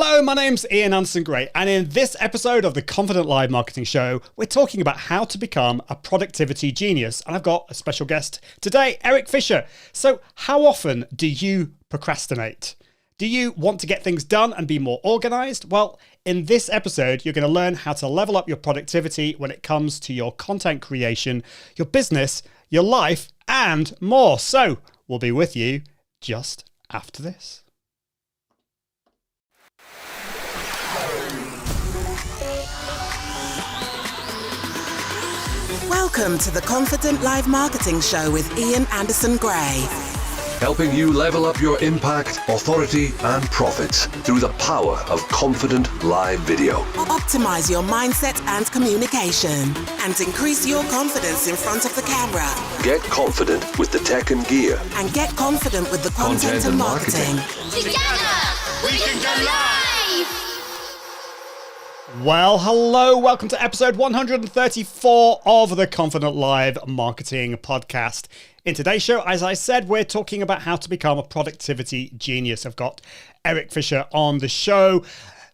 Hello, my name's Ian Anderson-Gray, and in this episode of the Confident Live Marketing Show, we're talking about how to become a productivity genius. And I've got a special guest today, Erik Fisher. So how often do you procrastinate? Do you want to get things done and be more organized? Well, in this episode, you're going to learn how to level up your productivity when it comes to your content creation, your business, your life, and more. So we'll be with you just after this. Welcome to the Confident Live Marketing Show with Ian Anderson-Gray. Helping you level up your impact, authority, and profits through the power of confident live video. Optimize your mindset and communication and increase your confidence in front of the camera. Get confident with the tech and gear. And get confident with the content and marketing. Together, we can go live! Well, hello, welcome to episode 134 of the Confident Live Marketing Podcast. In today's show, as I said, we're talking about how to become a productivity genius. I've got Erik Fisher on the show.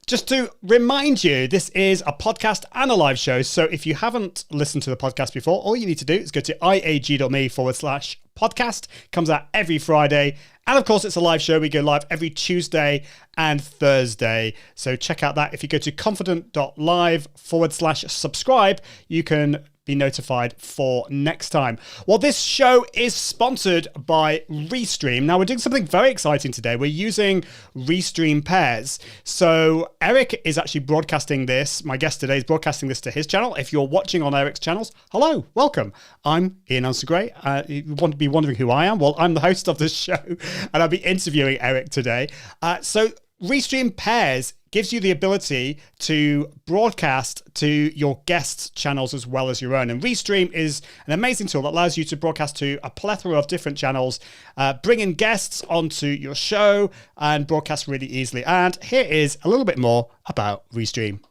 Just to remind you, this is a podcast and a live show. So if you haven't listened to the podcast before, all you need to do is go to iag.me/podcast. Comes out every Friday. And of course, it's a live show. We go live every Tuesday and Thursday. So check out that. If you go to confident.live/subscribe, you can be notified for next time. Well, this show is sponsored by RESTREAM. Now, we're doing something very exciting today. We're using RESTREAM pairs. So Erik is actually broadcasting this. My guest today is broadcasting this to his channel. If you're watching on Erik's channels, hello, welcome. I'm Ian Anderson-Gray. You want to be wondering who I am? Well, I'm the host of this show, and I'll be interviewing Erik today. So RESTREAM pairs gives you the ability to broadcast to your guests' channels as well as your own. And RESTREAM is an amazing tool that allows you to broadcast to a plethora of different channels, bring in guests onto your show and broadcast really easily. And here is a little bit more about RESTREAM.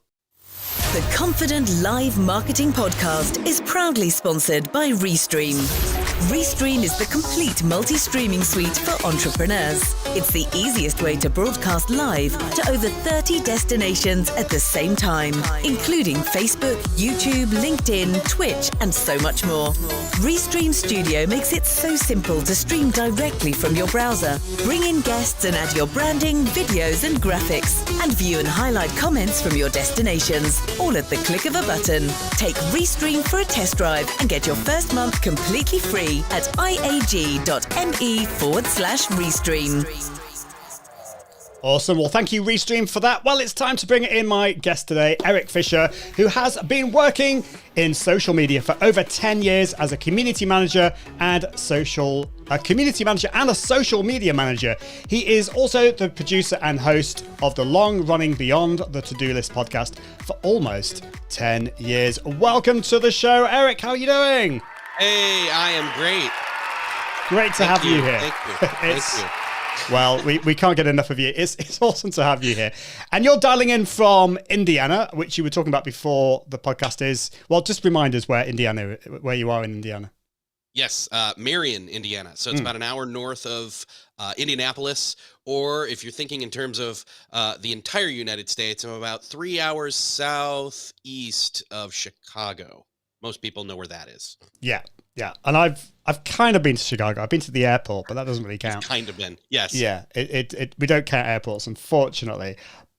The Confident Live Marketing Podcast is proudly sponsored by RESTREAM. RESTREAM is the complete multi-streaming suite for entrepreneurs. It's the easiest way to broadcast live to over 30 destinations at the same time, including Facebook, YouTube, LinkedIn, Twitch, and so much more. RESTREAM Studio makes it so simple to stream directly from your browser, bring in guests and add your branding, videos, and graphics, and view and highlight comments from your destinations, all at the click of a button. Take RESTREAM for a test drive and get your first month completely free at iag.me/RESTREAM. Awesome. Well, thank you, RESTREAM, for that. Well, it's time to bring in my guest today, Erik Fisher, who has been working in social media for over 10 years as a community manager and a social media manager. He is also the producer and host of the long-running Beyond the To-Do List podcast for almost 10 years. Welcome to the show, Erik. How are you doing? Hey, I am great. Great to have you here. Thank you. Thank you. Well, we can't get enough of you. It's awesome to have you here. And you're dialing in from Indiana, which you were talking about before the podcast is. Well, just remind us where you are in Indiana. Yes, Marion, Indiana. So it's about an hour north of Indianapolis, or if you're thinking in terms of the entire United States, I'm about 3 hours southeast of Chicago. Most people know where that is. Yeah. And I've kind of been to Chicago. I've been to the airport, but that doesn't really count. It's kind of been, yes. Yeah, we don't count airports, unfortunately.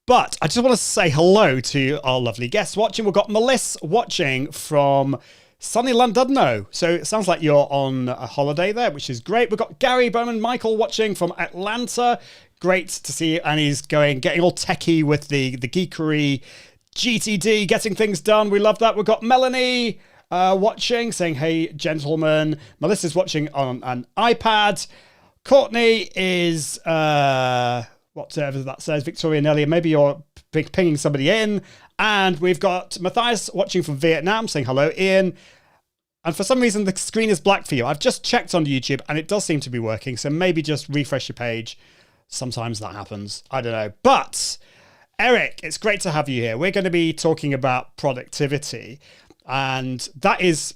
But I just want to say hello to our lovely guests watching. We've got Melissa watching from sunny Llandudno. So it sounds like you're on a holiday there, which is great. We've got Gary Bowman Michael watching from Atlanta. Great to see you. And he's getting all techie with the geekery, GTD, getting things done. We love that. We've got Melanie watching, saying, hey, gentlemen. Melissa's watching on an iPad. Courtney is, whatever that says, Victoria Nelly. Maybe you're pinging somebody in. And we've got Matthias watching from Vietnam, saying, hello, Ian. And for some reason, the screen is black for you. I've just checked on YouTube, and it does seem to be working. So maybe just refresh your page. Sometimes that happens. I don't know. But Erik, it's great to have you here. We're going to be talking about productivity. And that is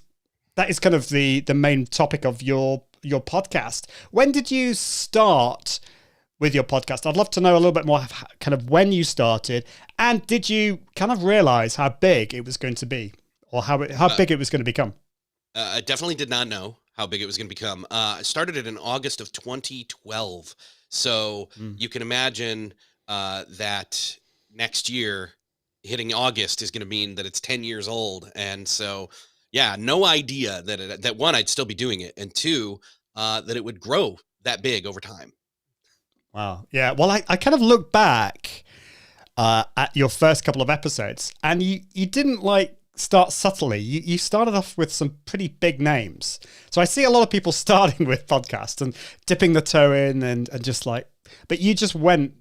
kind of the main topic of your podcast. When did you start with your podcast. I'd love to know a little bit more of kind of when you started, and did you kind of realize how big it was going to be, or how big it was going to become? I definitely did not know how big it was going to become. I started it in August of 2012. So you can imagine that next year hitting August is going to mean that it's 10 years old. And so, yeah, no idea that one, I'd still be doing it. And two, that it would grow that big over time. Wow. Yeah. Well, I kind of look back at your first couple of episodes, and you didn't like start subtly. You started off with some pretty big names. So I see a lot of people starting with podcasts and dipping the toe in and just like, but you just went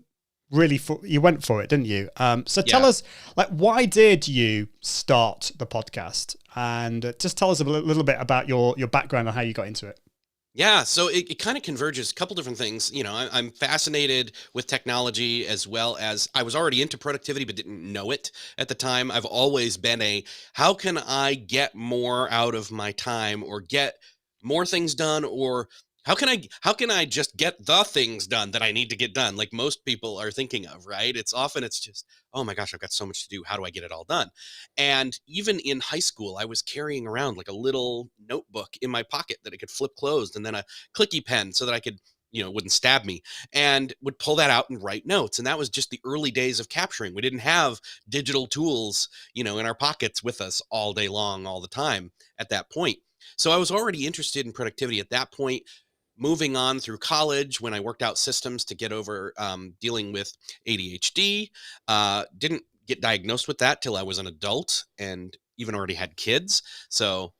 for it, didn't you? So tell us, like, why did you start the podcast? And just tell us a little bit about your background and how you got into it. Yeah, so it kind of converges a couple different things. You know, I'm fascinated with technology, as well as I was already into productivity, but didn't know it at the time. I've always been how can I get more out of my time, or get more things done, or how can I just get the things done that I need to get done, like most people are thinking of, right? It's just, oh my gosh, I've got so much to do. How do I get it all done? And even in high school, I was carrying around like a little notebook in my pocket that I could flip closed, and then a clicky pen so that I could, wouldn't stab me, and would pull that out and write notes. And that was just the early days of capturing. We didn't have digital tools, in our pockets with us all day long, all the time at that point. So I was already interested in productivity at that point. Moving on through college, when I worked out systems to get over dealing with ADHD, didn't get diagnosed with that till I was an adult, and even already had kids. So,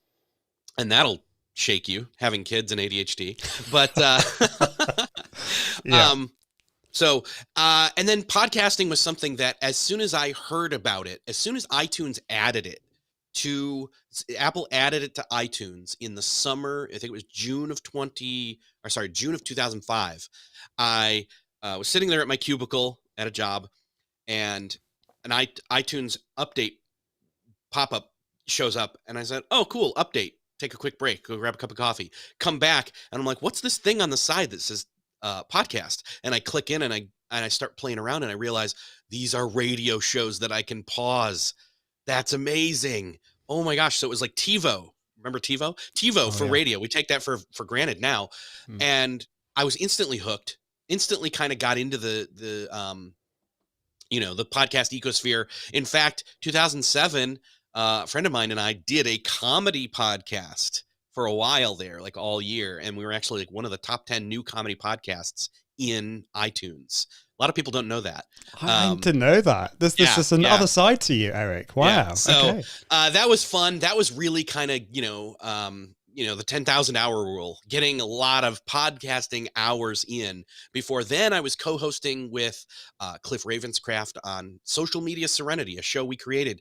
and that'll shake you, having kids and ADHD. But Yeah. And then podcasting was something that, as soon as I heard about it, as soon as iTunes added it Apple added it to iTunes in the summer, I think it was June of 2005. I was sitting there at my cubicle at a job, and an iTunes update pop-up shows up, and I said, oh, cool, update. Take a quick break, go grab a cup of coffee, come back, and I'm like, what's this thing on the side that says podcast? And I click in, and I start playing around, and I realize these are radio shows that I can pause. That's amazing. Oh my gosh. So it was like TiVo. Remember TiVo? TiVo for radio. We take that for granted now. And I was instantly hooked, instantly kind of got into the podcast ecosphere. In fact, 2007, a friend of mine and I did a comedy podcast for a while there, like all year. And we were actually like one of the top 10 new comedy podcasts in iTunes. A lot of people don't know that. I need to know that. This is another side to you, Erik. Wow. Yeah. So okay. That was fun. That was really kind of, the 10,000 hour rule, getting a lot of podcasting hours in. Before then, I was co-hosting with Cliff Ravenscraft on Social Media Serenity, a show we created.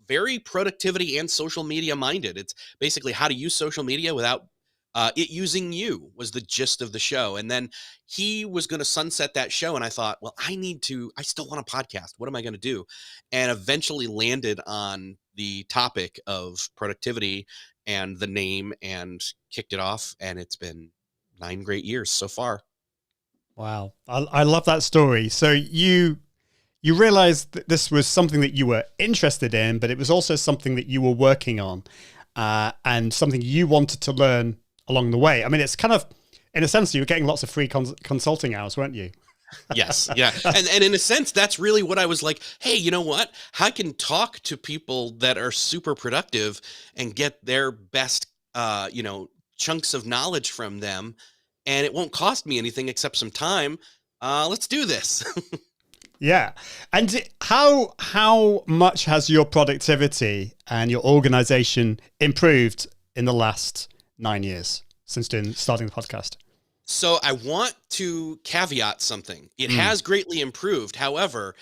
Very productivity and social media minded. It's basically how to use social media without it using you, was the gist of the show. And then he was going to sunset that show. And I thought, well, I still want a podcast. What am I going to do? And eventually landed on the topic of productivity and the name, and kicked it off. And it's been 9 great years so far. Wow. I love that story. So you realized that this was something that you were interested in, but it was also something that you were working on, and something you wanted to learn along the way. I mean, it's kind of, in a sense, you were getting lots of free consulting hours, weren't you? Yes. Yeah. And in a sense, that's really what I was like, hey, you know what? I can talk to people that are super productive and get their best, chunks of knowledge from them, and it won't cost me anything except some time. Let's do this. Yeah. And how much has your productivity and your organization improved in the last 9 years since starting the podcast? So I want to caveat something. It has greatly improved. However,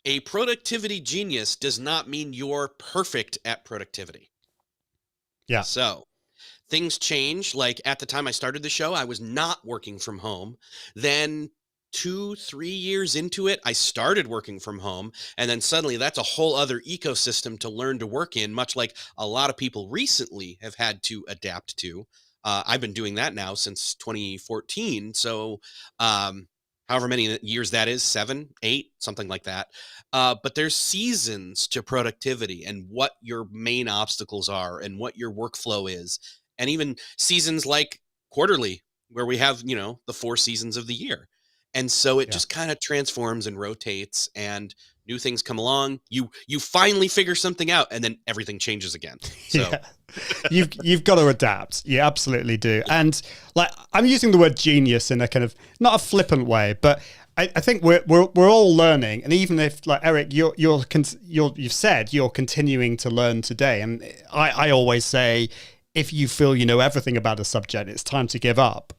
a productivity genius does not mean you're perfect at productivity. Yeah. So things change. Like at the time I started the show, I was not working from home. Then 2-3 years into it, I started working from home. And then suddenly that's a whole other ecosystem to learn to work in, much like a lot of people recently have had to adapt to. I've been doing that now since 2014. So how however many years that is, 7, 8, something like that. But there's seasons to productivity and what your main obstacles are and what your workflow is. And even seasons like quarterly, where we have, the 4 seasons of the year. And so it just kind of transforms and rotates, and new things come along. You finally figure something out, and then everything changes again. So you've got to adapt. You absolutely do. And like, I'm using the word genius in a kind of not a flippant way, but I think we're all learning. And even if, like, Erik, you've said you're continuing to learn today, and I always say, if you feel you know everything about a subject, it's time to give up.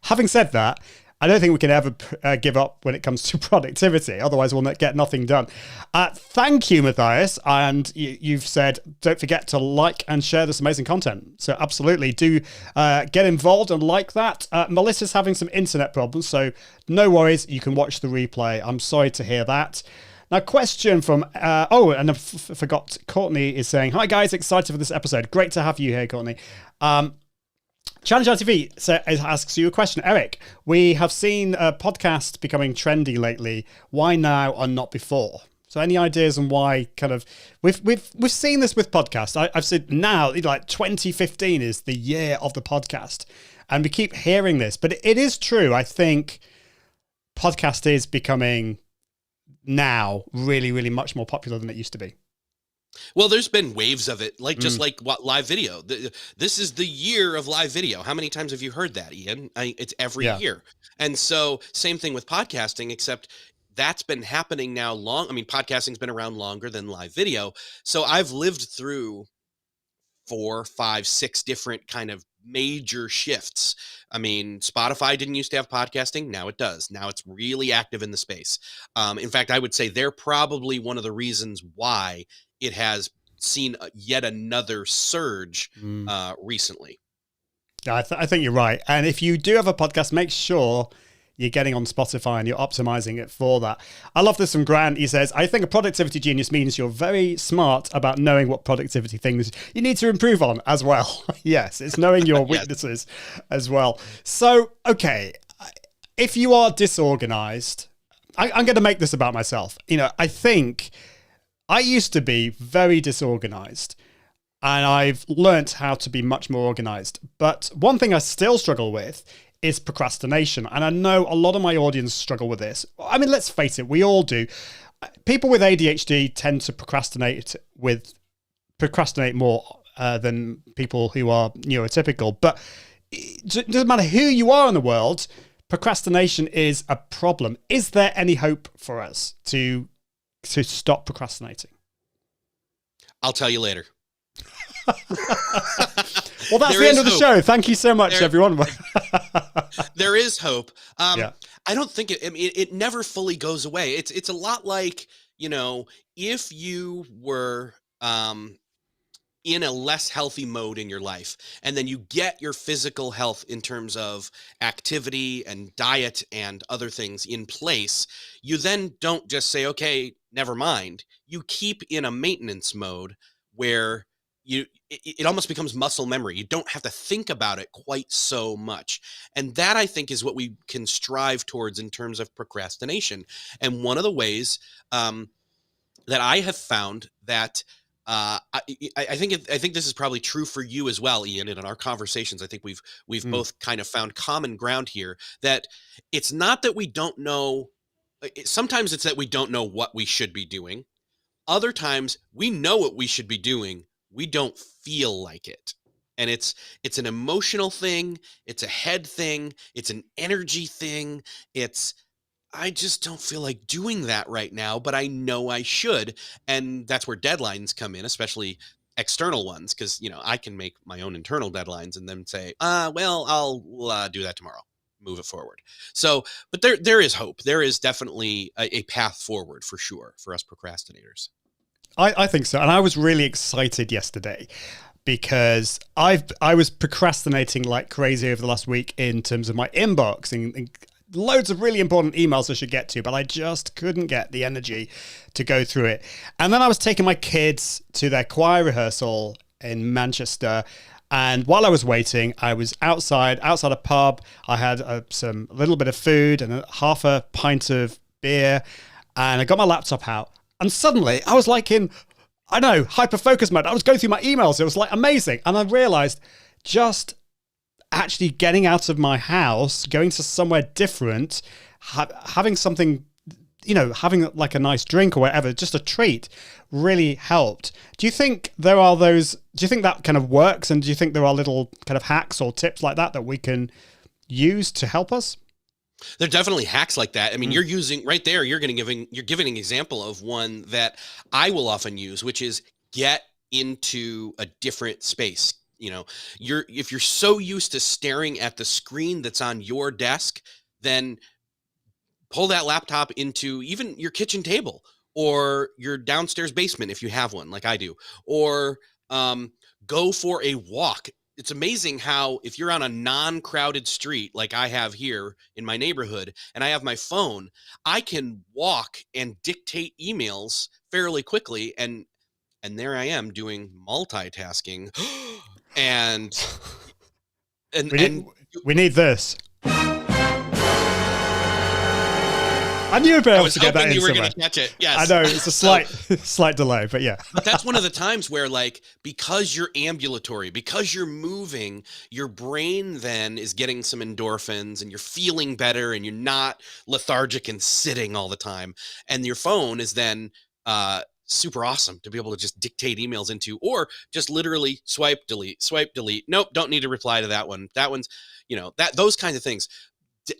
Having said that, I don't think we can ever give up when it comes to productivity. Otherwise, we'll get nothing done. Thank you, Matthias. And you've said, don't forget to like and share this amazing content. So absolutely do get involved and like that. Melissa's having some internet problems, so no worries. You can watch the replay. I'm sorry to hear that. Now, question from, and I forgot, Courtney is saying, hi guys, excited for this episode. Great to have you here, Courtney. Challenge RTV asks you a question. Erik, we have seen a podcast becoming trendy lately. Why now and not before? So any ideas on why kind of, we've seen this with podcasts. I've said now, like 2015 is the year of the podcast. And we keep hearing this, but it is true. I think podcast is becoming now really, really much more popular than it used to be. Well, there's been waves of it, just like what live video. This is the year of live video. How many times have you heard that, Ian? It's every year. And so same thing with podcasting, except that's been happening now podcasting's been around longer than live video. So I've lived through 4, 5, 6 different kind of major shifts. Spotify didn't used to have podcasting. Now it does. Now it's really active in the space. In fact, I would say they're probably one of the reasons why it has seen yet another surge recently. Yeah, I think you're right. And if you do have a podcast, make sure you're getting on Spotify and you're optimizing it for that. I love this from Grant. He says, I think a productivity genius means you're very smart about knowing what productivity things you need to improve on as well. Yes, it's knowing your weaknesses as well. So, okay, if you are disorganized, I'm going to make this about myself. I think I used to be very disorganized, and I've learnt how to be much more organized. But one thing I still struggle with is procrastination. And I know a lot of my audience struggle with this. Let's face it, we all do. People with ADHD tend to procrastinate more than people who are neurotypical. But it doesn't matter who you are in the world, procrastination is a problem. Is there any hope for us to stop procrastinating? I'll tell you later. Well, that's the end of the show. Thank you so much, everyone. There is hope. I don't think it never fully goes away. It's a lot like, if you were in a less healthy mode in your life, and then you get your physical health in terms of activity and diet and other things in place, you then don't just say, okay, never mind. You keep in a maintenance mode where it almost becomes muscle memory. You don't have to think about it quite so much. And that, I think, is what we can strive towards in terms of procrastination. And one of the ways that I have found that I think this is probably true for you as well, Ian, and in our conversations, I think we've both kind of found common ground here, that it's not that we don't know. Sometimes it's that we don't know what we should be doing. Other times we know what we should be doing. We don't feel like it. And it's an emotional thing. It's a head thing. It's an energy thing. I just don't feel like doing that right now, but I know I should. And that's where deadlines come in, especially external ones, because, I can make my own internal deadlines and then say, I'll do that tomorrow, move it forward. So, but there is hope. There is definitely a path forward for sure for us procrastinators. I think so. And I was really excited yesterday because I was procrastinating like crazy over the last week in terms of my inbox and loads of really important emails I should get to, but I just couldn't get the energy to go through it. And then I was taking my kids to their choir rehearsal in Manchester, And while I was waiting, I was outside a pub. I had a little bit of food and half a pint of beer, and I got my laptop out. And suddenly I was like in, I know, hyper-focus mode. I was going through my emails. It was like amazing. And I realized just actually getting out of my house, going to somewhere different, having something, having like a nice drink or whatever, just a treat, really helped. Do you think do you think that kind of works? And do you think there are little kind of hacks or tips like that we can use to help us? There are definitely hacks like that. I mean, you're using right there, you're giving an example of one that I will often use, which is get into a different space. If you're so used to staring at the screen that's on your desk, then pull that laptop into even your kitchen table or your downstairs basement if you have one, like I do, or go for a walk. It's amazing how if you're on a non-crowded street like I have here in my neighborhood and I have my phone, I can walk and dictate emails fairly quickly, and there I am doing multitasking. And we need this. I knew you'd be able to get that in you were somewhere. going to catch it. Yes. I know it's a slight delay, but yeah. But that's one of the times where, like, because you're ambulatory, because you're moving, your brain then is getting some endorphins and you're feeling better and you're not lethargic and sitting all the time. And your phone is then super awesome to be able to just dictate emails into, or just literally swipe, delete. Nope, don't need to reply to that one. That one's, those kinds of things.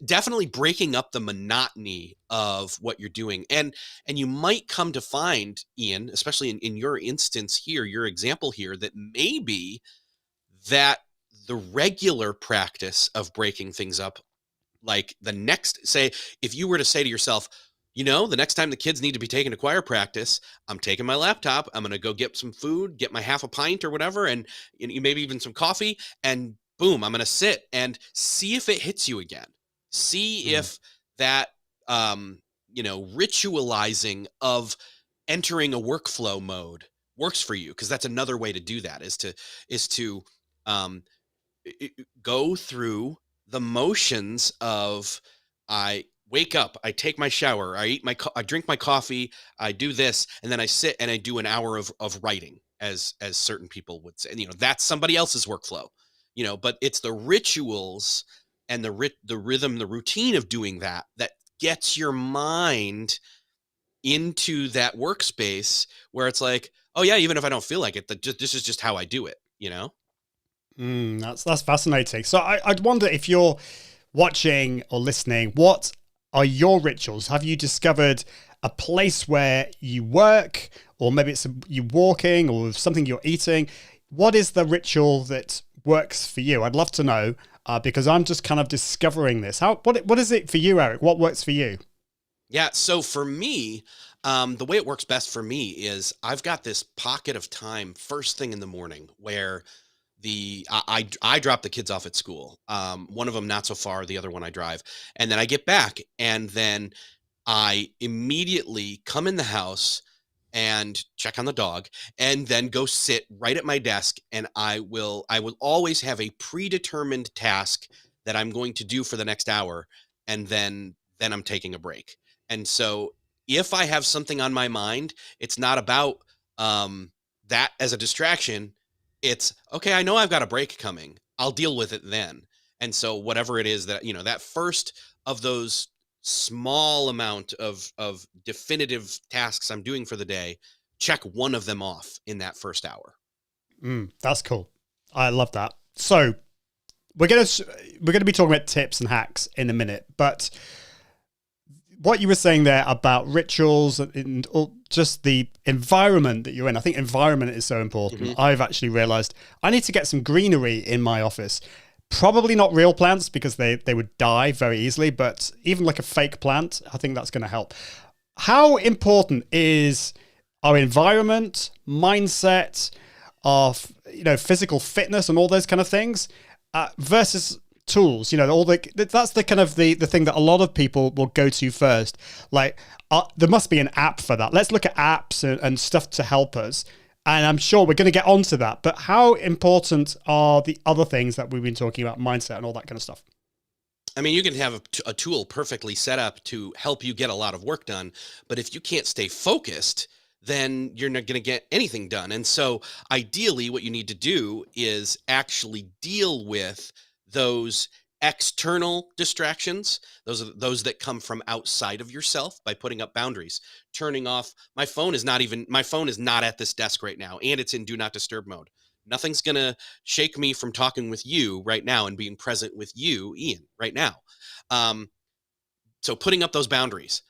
Definitely breaking up the monotony of what you're doing. And you might come to find, Ian, especially in your instance here, your example here, that maybe that the regular practice of breaking things up, like if you were to say to yourself, the next time the kids need to be taken to choir practice, I'm taking my laptop, I'm going to go get some food, get my half a pint or whatever, and maybe even some coffee, and boom, I'm going to sit and see if it hits you again. See if that, ritualizing of entering a workflow mode works for you. Because that's another way to do that, is to go through the motions of, I wake up, I take my shower, I drink my coffee, I do this, and then I sit and I do an hour of writing, as certain people would say. That's somebody else's workflow. But it's the rituals and the rhythm, the routine of doing that gets your mind into that workspace where it's like, oh yeah, even if I don't feel like it, this is just how I do it, That's fascinating. So I'd wonder, if you're watching or listening, what are your rituals? Have you discovered a place where you work, or maybe it's you walking or something you're eating? What is the ritual that works for you? I'd love to know, because I'm just kind of discovering this. What is it for you, Erik? What works for you? Yeah. So for me, the way it works best for me is I've got this pocket of time first thing in the morning where I drop the kids off at school. One of them not so far, the other one I drive. And then I get back, and then I immediately come in the house and check on the dog, and then go sit right at my desk. And I will always have a predetermined task that I'm going to do for the next hour. And then I'm taking a break. And so if I have something on my mind, it's not about that as a distraction. It's okay, I know I've got a break coming, I'll deal with it then. And so whatever it is that, that first of those small amount of definitive tasks I'm doing for the day, check one of them off in that first hour. That's cool. I love that. So we're going to be talking about tips and hacks in a minute, but what you were saying there about rituals and just the environment that you're in, I think environment is so important. Mm-hmm. I've actually realized I need to get some greenery in my office. Probably not real plants, because they would die very easily, but even like a fake plant, I think that's going to help. How important is our environment, mindset, our physical fitness and all those kind of things versus tools? That's the kind of the thing that a lot of people will go to first. Like there must be an app for that. Let's look at apps and stuff to help us. And I'm sure we're going to get onto that. But how important are the other things that we've been talking about, mindset and all that kind of stuff? I mean, you can have a tool perfectly set up to help you get a lot of work done, but if you can't stay focused, then you're not going to get anything done. And so ideally what you need to do is actually deal with those external distractions, those that come from outside of yourself, by putting up boundaries, turning off my phone is not at this desk right now, and it's in do not disturb mode. Nothing's going to shake me from talking with you right now and being present with you, Ian, right now. So putting up those boundaries.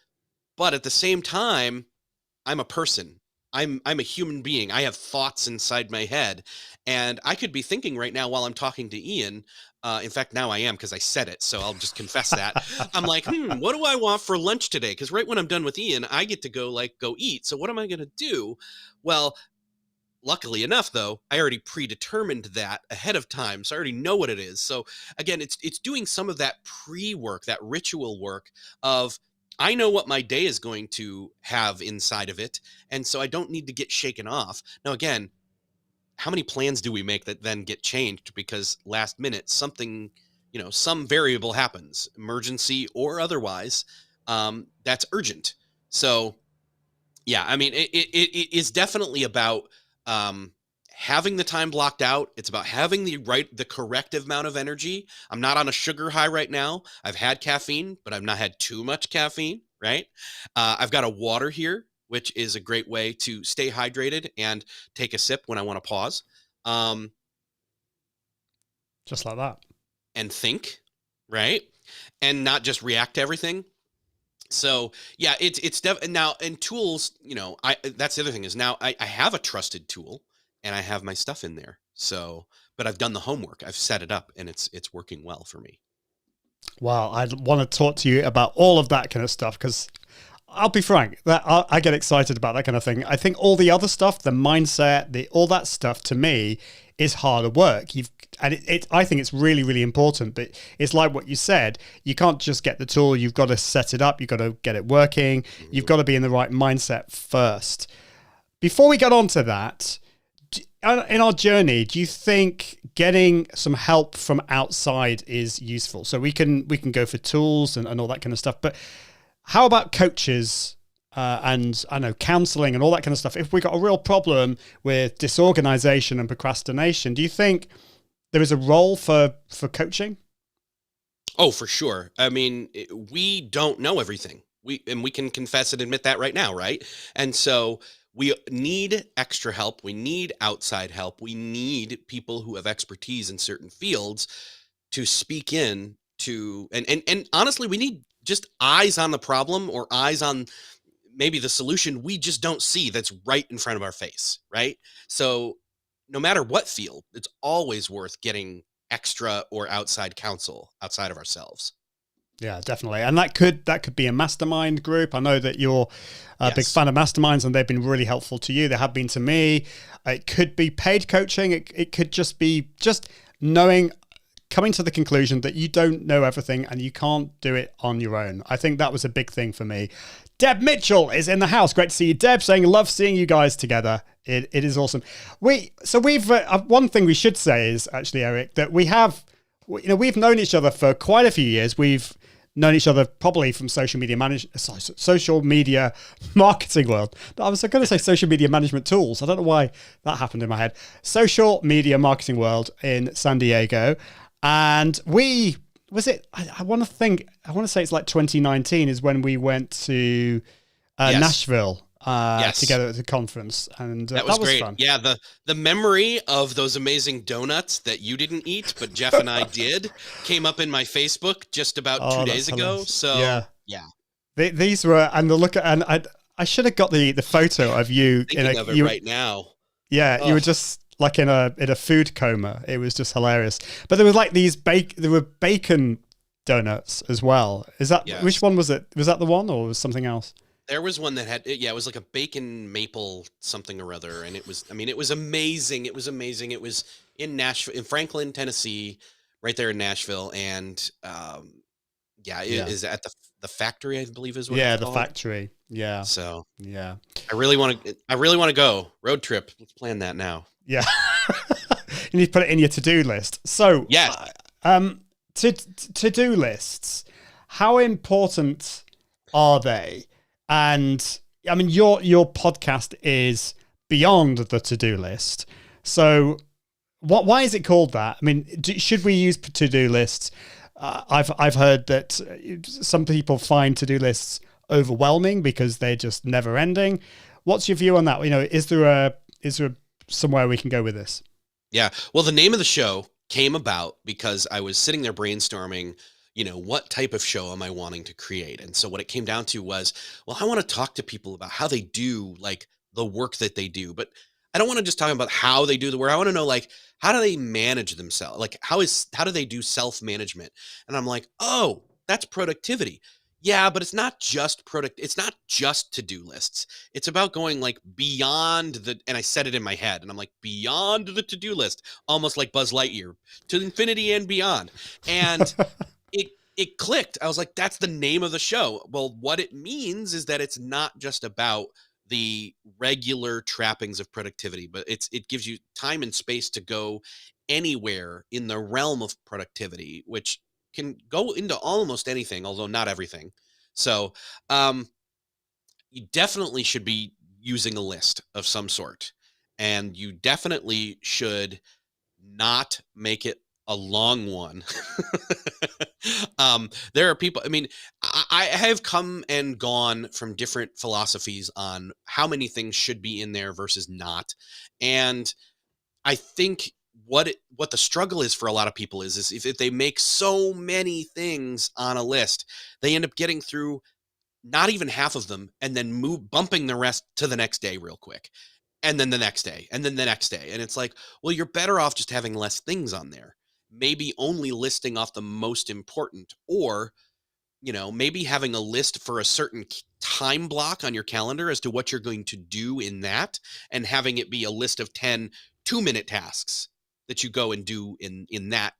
But at the same time, I'm a person. I'm a human being. I have thoughts inside my head, and I could be thinking right now while I'm talking to Ian. In fact, now I am, because I said it, so I'll just confess that. I'm like, what do I want for lunch today? Because right when I'm done with Ian, I get to go eat. So what am I going to do? Well, luckily enough, though, I already predetermined that ahead of time, so I already know what it is. So again, it's doing some of that pre-work, that ritual work of, I know what my day is going to have inside of it, and so I don't need to get shaken off. Now, again, how many plans do we make that then get changed because last minute something, some variable happens, emergency or otherwise, that's urgent. So yeah, I mean, it is definitely about having the time blocked out. It's about having the corrective amount of energy. I'm not on a sugar high right now. I've had caffeine, but I've not had too much caffeine, right? I've got a water here, which is a great way to stay hydrated and take a sip when I want to pause. Just like that. And think, right? And not just react to everything. So yeah, it's now, and tools, that's the other thing is now I have a trusted tool and I have my stuff in there. So, but I've done the homework, I've set it up, and it's working well for me. Well, I want to talk to you about all of that kind of stuff, because I'll be frank, that I get excited about that kind of thing. I think all the other stuff, the mindset, all that stuff, to me is harder work. I think it's really, really important, but it's like what you said, you can't just get the tool, you've got to set it up, you've got to get it working, you've got to be in the right mindset first. Before we get on to that, in our journey, do you think getting some help from outside is useful? So we can go for tools and all that kind of stuff, but how about coaches and I know counseling and all that kind of stuff? If we got a real problem with disorganization and procrastination, do you think there is a role for coaching? Oh, for sure. I mean, we don't know everything. We can confess and admit that right now, right? And so we need extra help. We need outside help. We need people who have expertise in certain fields to speak in to, and honestly, we need just eyes on the problem, or eyes on maybe the solution we just don't see that's right in front of our face, right? So no matter what field, it's always worth getting extra or outside counsel outside of ourselves. Yeah, definitely. And that could be a mastermind group. I know that you're a big fan of masterminds, and they've been really helpful to you. They have been to me. It could be paid coaching. It could just be coming to the conclusion that you don't know everything and you can't do it on your own. I think that was a big thing for me. Deb Mitchell is in the house. Great to see you, Deb, saying love seeing you guys together. It is awesome. We've one thing we should say is actually, Erik, that we've known each other for quite a few years. We've known each other probably from social media marketing world. I was going to say social media management tools. I don't know why that happened in my head. Social media marketing world in San Diego. And I want to say it's like 2019 is when we went to Nashville together at the conference, and that was great. Fun. Yeah, the memory of those amazing donuts that you didn't eat, but Jeff and I did, came up in my Facebook just about 2 days ago. Hilarious. So yeah. These were, and the look at, and I should have got the photo of you right now. Yeah, you were just like in a food coma. It was just hilarious. But there was like there were bacon donuts as well. Which one was it? Was that the one, or was something else? There was one that had, it was like a bacon maple something or other. And it was amazing. It was amazing. It was in Nashville, in Franklin, Tennessee, right there in Nashville. And it is at the factory, I believe is what it's called. The factory. Yeah. So, yeah. I really want to go road trip. Let's plan that now. Yeah. You need to put it in your to-do list. So, Yes. To-do lists, how important are they? And I mean, your podcast is beyond the to-do list. So why is it called that? I mean, should we use to-do lists? I've heard that some people find to-do lists overwhelming because they're just never ending. What's your view on that? You know, is there somewhere we can go with this? Yeah. Well, the name of the show came about because I was sitting there brainstorming, you know, what type of show am I wanting to create? And so what it came down to was, well, I want to talk to people about how they do like the work that they do, but I don't want to just talk about how they do the work. I want to know, like, how do they manage themselves? Like, how do they do self-management? And I'm like, oh, that's productivity. Yeah, but it's not just it's not just to-do lists. It's about going like beyond and I said it in my head, and I'm like, beyond the to-do list, almost like Buzz Lightyear, to infinity and beyond. And it clicked. I was like, that's the name of the show. Well, what it means is that it's not just about the regular trappings of productivity, but it gives you time and space to go anywhere in the realm of productivity, which can go into almost anything, although not everything. So you definitely should be using a list of some sort, and you definitely should not make it a long one. There are people, I mean, I have come and gone from different philosophies on how many things should be in there versus not. And I think what the struggle is for a lot of people is if they make so many things on a list, they end up getting through not even half of them and then bumping the rest to the next day real quick. And then the next day, and then the next day. And it's like, well, you're better off just having less things on there. Maybe only listing off the most important, or, you know, maybe having a list for a certain time block on your calendar as to what you're going to do in that, and having it be a list of 10 2-minute tasks that you go and do in that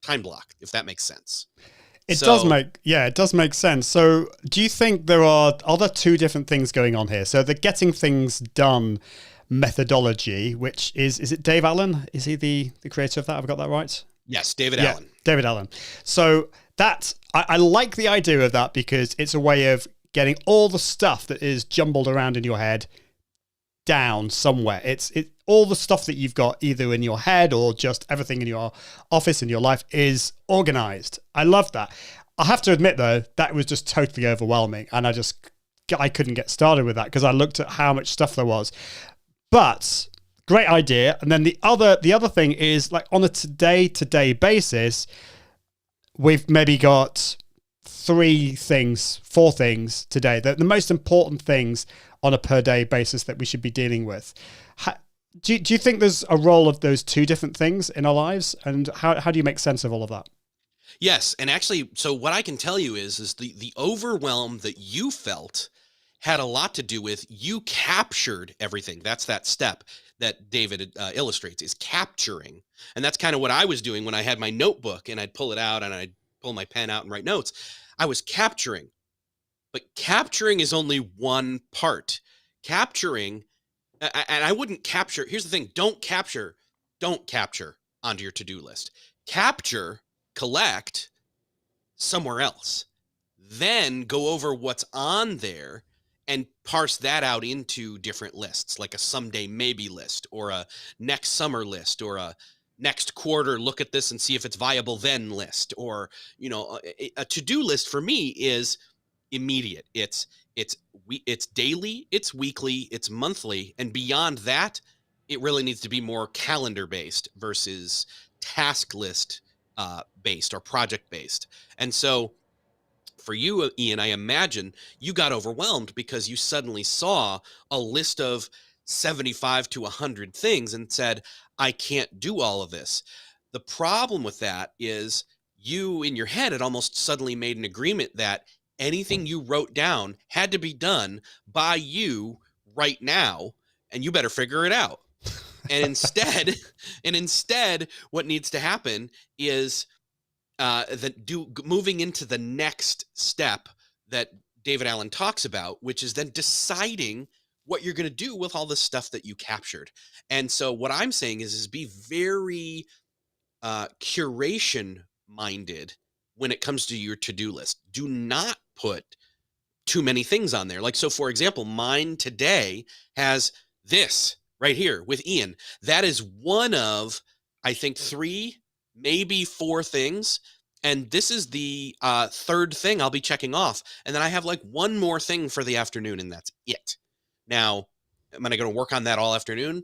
time block, if that makes sense. It does make sense. So do you think there are two different things going on here? So the getting things done methodology, which is it Dave Allen? Is he the creator of that? Have I got that right? Yes, David Allen. David Allen. So that I like the idea of that, because it's a way of getting all the stuff that is jumbled around in your head down somewhere. It's all the stuff that you've got either in your head or just everything in your office, in your life, is organized. I love that. I have to admit though, that was just totally overwhelming, and I couldn't get started with that because I looked at how much stuff there was. But great idea. And then the other thing is, like, on a day-to-day basis, we've maybe got 4 things today, the most important things on a per day basis that we should be dealing with. Do you think there's a role of those 2 different things in our lives? And how do you make sense of all of that? Yes. And actually, so what I can tell you is the overwhelm that you felt had a lot to do with you captured everything. That's that step that David illustrates, is capturing. And that's kind of what I was doing when I had my notebook and I'd pull it out and I'd pull my pen out and write notes. I was capturing. But capturing is only one part. Capturing, and I wouldn't capture. Here's the thing. Don't capture onto your to-do list. Capture, collect somewhere else. Then go over what's on there and parse that out into different lists, like a someday maybe list, or a next summer list, or a next quarter look at this and see if it's viable then list. Or, you know, a to-do list for me is immediate. It's daily, it's weekly, it's monthly, and beyond that, it really needs to be more calendar based versus task list based or project based. And so for you, Ian, I imagine you got overwhelmed because you suddenly saw a list of 75 to 100 things and said, I can't do all of this. The problem with that is you, in your head, had almost suddenly made an agreement that anything you wrote down had to be done by you right now, and you better figure it out. And instead, what needs to happen is moving into the next step that David Allen talks about, which is then deciding what you're going to do with all the stuff that you captured. And so what I'm saying is be very curation minded when it comes to your to-do list. Do not put too many things on there. Like, so for example, mine today has this right here with Ian. That is one of, I think, 3, maybe 4 things. And this is the third thing I'll be checking off. And then I have like one more thing for the afternoon, and that's it. Now, am I going to work on that all afternoon?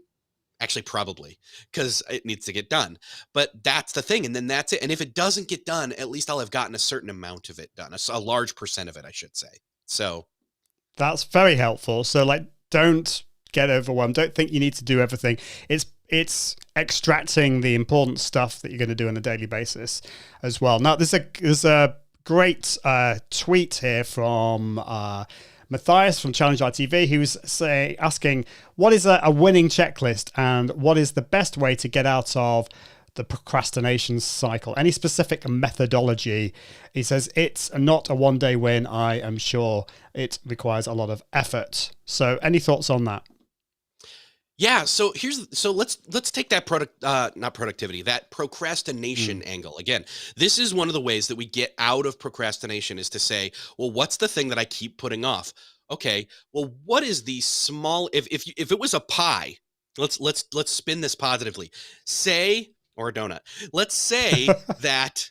Actually, probably, because it needs to get done. But that's the thing. And then that's it. And if it doesn't get done, at least I'll have gotten a certain amount of it done, a large percent of it, I should say. So that's very helpful. So like, don't get overwhelmed. Don't think you need to do everything. It's extracting the important stuff that you're going to do on a daily basis as well. Now, there's a great tweet here from Matthias from Challenge ITV, who's asking, what is a winning checklist and what is the best way to get out of the procrastination cycle? Any specific methodology? He says, it's not a one-day win, I am sure. It requires a lot of effort. So any thoughts on that? Yeah, so let's take that that procrastination angle. Again, this is one of the ways that we get out of procrastination, is to say, well, what's the thing that I keep putting off? Okay, well, what is the small, if it was a pie, let's spin this positively. Say, or a donut. Let's say that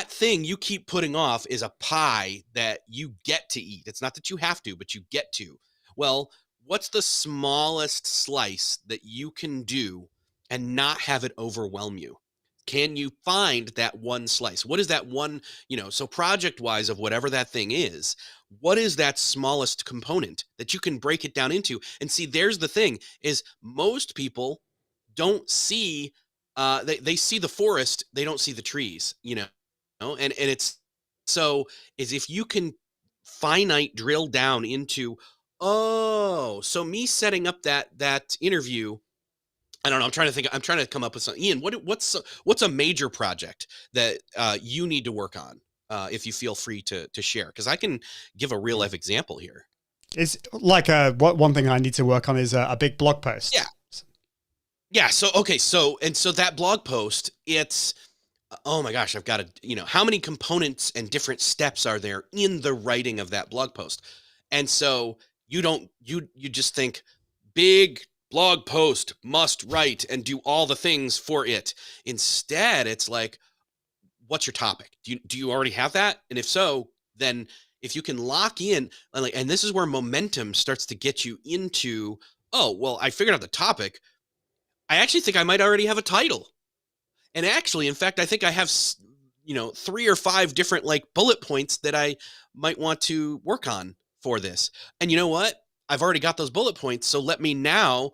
thing you keep putting off is a pie that you get to eat. It's not that you have to, but you get to. Well, what's the smallest slice that you can do and not have it overwhelm you? Can you find that one slice? What is that one, so project-wise of whatever that thing is, what is that smallest component that you can break it down into? And see, there's the thing, is most people don't see, they see the forest, they don't see the trees, and it's, so is if you can finite drill down into, oh, so me setting up that interview, I don't know, I'm trying to come up with something. Ian, what's a major project that you need to work on, if you feel free to share? Because I can give a real life example here. It's like one thing I need to work on is a big blog post. Yeah. So that blog post, it's, oh my gosh, I've got to, how many components and different steps are there in the writing of that blog post? And so you just think big blog post, must write and do all the things for it. Instead, it's like, what's your topic? Do you already have that? And if so, then if you can lock in, and this is where momentum starts to get you into, oh, well, I figured out the topic. I actually think I might already have a title. And actually, in fact, I think I have, 3 or 5 different bullet points that I might want to work on for this. And you know what? I've already got those bullet points. So let me now,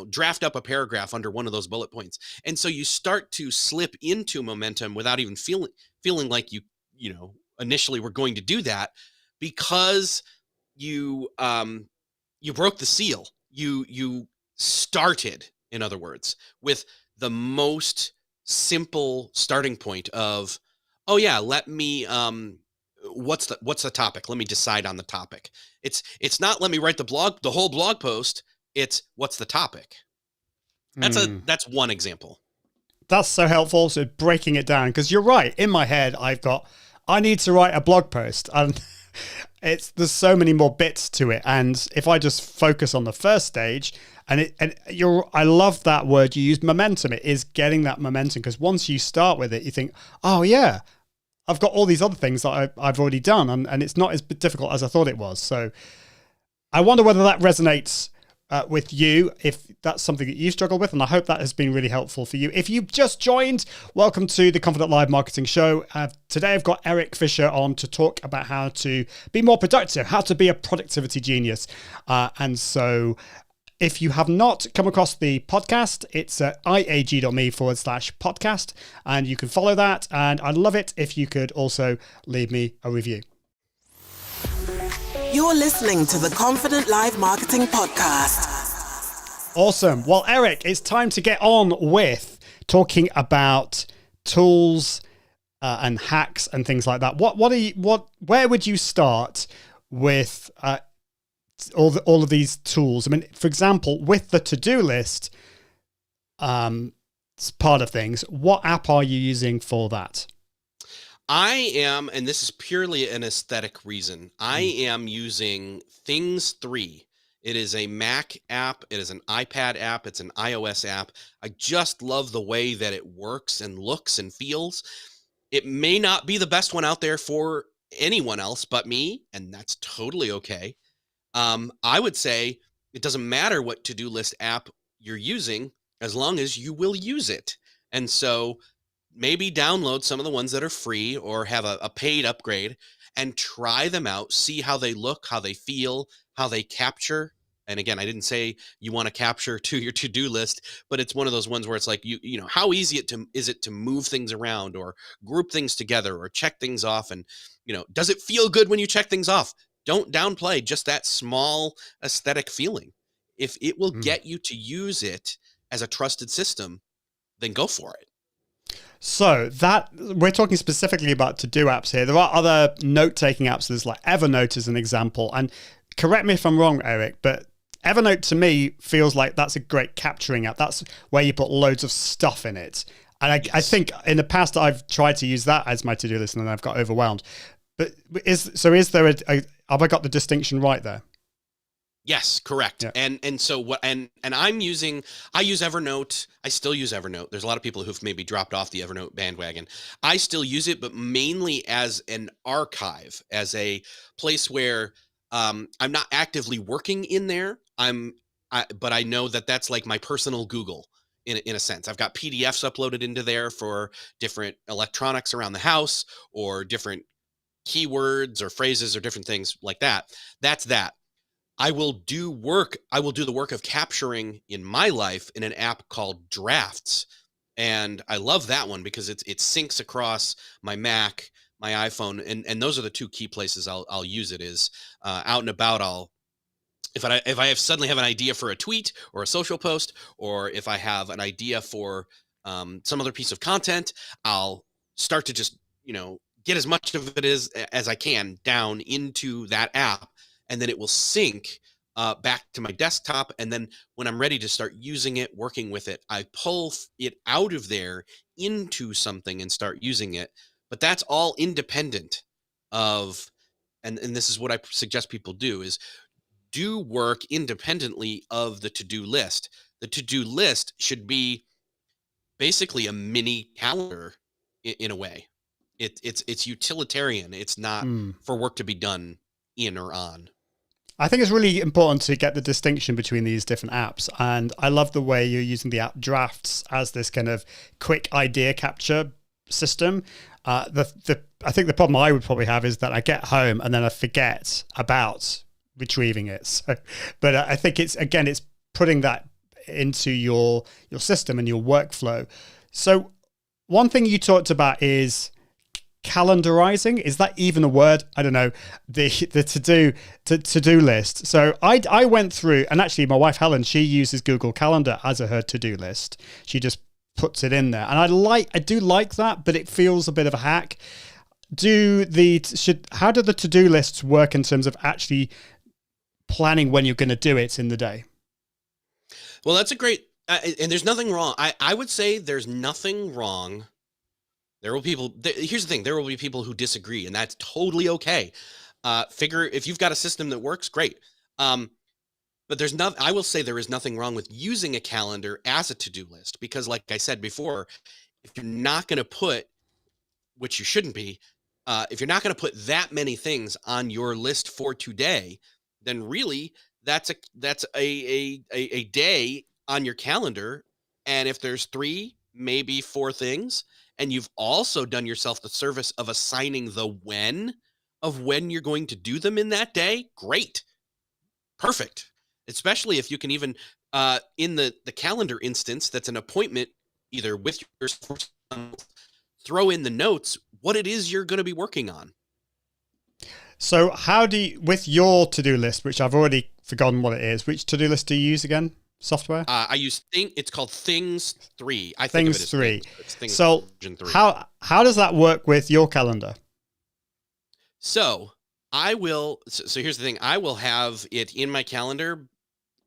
draft up a paragraph under one of those bullet points. And so you start to slip into momentum without even feeling like you initially were going to do that, because you broke the seal. You started, in other words, with the most simple starting point of, oh yeah, let me, what's the topic? Let me decide on the topic. It's not let me write the whole blog post. It's what's the topic. That's one example. That's so helpful. So breaking it down, because you're right. In my head, I need to write a blog post, and there's so many more bits to it. And if I just focus on the first stage, I love that word you used, momentum. It is getting that momentum, because once you start with it, you think, oh yeah, I've got all these other things that I've already done, and it's not as difficult as I thought it was. So I wonder whether that resonates with you, if that's something that you struggle with, and I hope that has been really helpful for you. If you've just joined, welcome to the Confident Live Marketing Show. Today I've got Erik Fisher on to talk about how to be more productive, how to be a productivity genius. And so if you have not come across the podcast, it's at iag.me/podcast, and you can follow that. And I'd love it if you could also leave me a review. You're listening to the Confident Live Marketing Podcast. Awesome. Well, Erik, it's time to get on with talking about tools and hacks and things like that. Where would you start with all of these tools. I mean, for example, with the to-do list part of things, what app are you using for that? I am, and this is purely an aesthetic reason, I am using Things 3. It is a Mac app. It is an iPad app. It's an iOS app. I just love the way that it works and looks and feels. It may not be the best one out there for anyone else but me, and that's totally okay. I would say it doesn't matter what to-do list app you're using as long as you will use it. And so maybe download some of the ones that are free or have a paid upgrade and try them out, see how they look, how they feel, how they capture. And again, I didn't say you want to capture to your to-do list, but it's one of those ones where it's like, you know, how easy is it to move things around or group things together or check things off? And, you know, does it feel good when you check things off? Don't downplay just that small aesthetic feeling. If it will get you to use it as a trusted system, then go for it. So that we're talking specifically about to-do apps here. There are other note-taking apps. There's like Evernote as an example. And correct me if I'm wrong, Erik, but Evernote to me feels like that's a great capturing app. That's where you put loads of stuff in it. And I think in the past I've tried to use that as my to-do list and then I've got overwhelmed. But is there have I got the distinction right there? Yes, correct. Yeah. And so what and I use Evernote. I still use Evernote. There's a lot of people who've maybe dropped off the Evernote bandwagon. I still use it, but mainly as an archive, as a place where I'm not actively working in there. But I know that that's like my personal Google in a sense. I've got PDFs uploaded into there for different electronics around the house or different keywords or phrases or different things like that. That's that. I will do the work of capturing in my life in an app called Drafts. And I love that one because it syncs across my Mac, my iPhone. And those are the two key places I'll use it is out and about. If I suddenly have an idea for a tweet or a social post, or if I have an idea for some other piece of content, I'll start to just, get as much of it as I can down into that app. And then it will sync back to my desktop. And then when I'm ready to start using it, working with it, I pull it out of there into something and start using it. But that's all independent of, and this is what I suggest people do, is do work independently of the to-do list. The to-do list should be basically a mini calendar in a way. It's utilitarian. It's not for work to be done in or on. I think it's really important to get the distinction between these different apps. And I love the way you're using the app Drafts as this kind of quick idea capture system. I think the problem I would probably have is that I get home and then I forget about retrieving it. So, but I think it's putting that into your system and your workflow. So one thing you talked about is calendarizing. Is that even a word? I don't know. The to-do list. So I went through, and actually my wife Helen, she uses Google Calendar as her to-do list. She just puts it in there, and I do like that, but it feels a bit of a hack. How do the to-do lists work in terms of actually planning when you're going to do it in the day? Well, that's a great, and there's nothing wrong. I would say there's nothing wrong. There will here's the thing. There will be people who disagree, and that's totally okay. If you've got a system that works, great. But I will say there is nothing wrong with using a calendar as a to-do list, because like I said before, if you're not going to put, which you shouldn't be, if you're not going to put that many things on your list for today, then really that's a day on your calendar. And if there's 3, maybe 4 things, and you've also done yourself the service of assigning the when you're going to do them in that day, great. Perfect. Especially if you can even, in the calendar instance, that's an appointment, either with yourself, throw in the notes, what it is you're going to be working on. So how do you, with your to-do list, which I've already forgotten what it is, which to-do list do you use again? Software? I use it's called Things 3. I Things think of it as 3. Things So 3. how does that work with your calendar? So I will. So here's the thing. I will have it in my calendar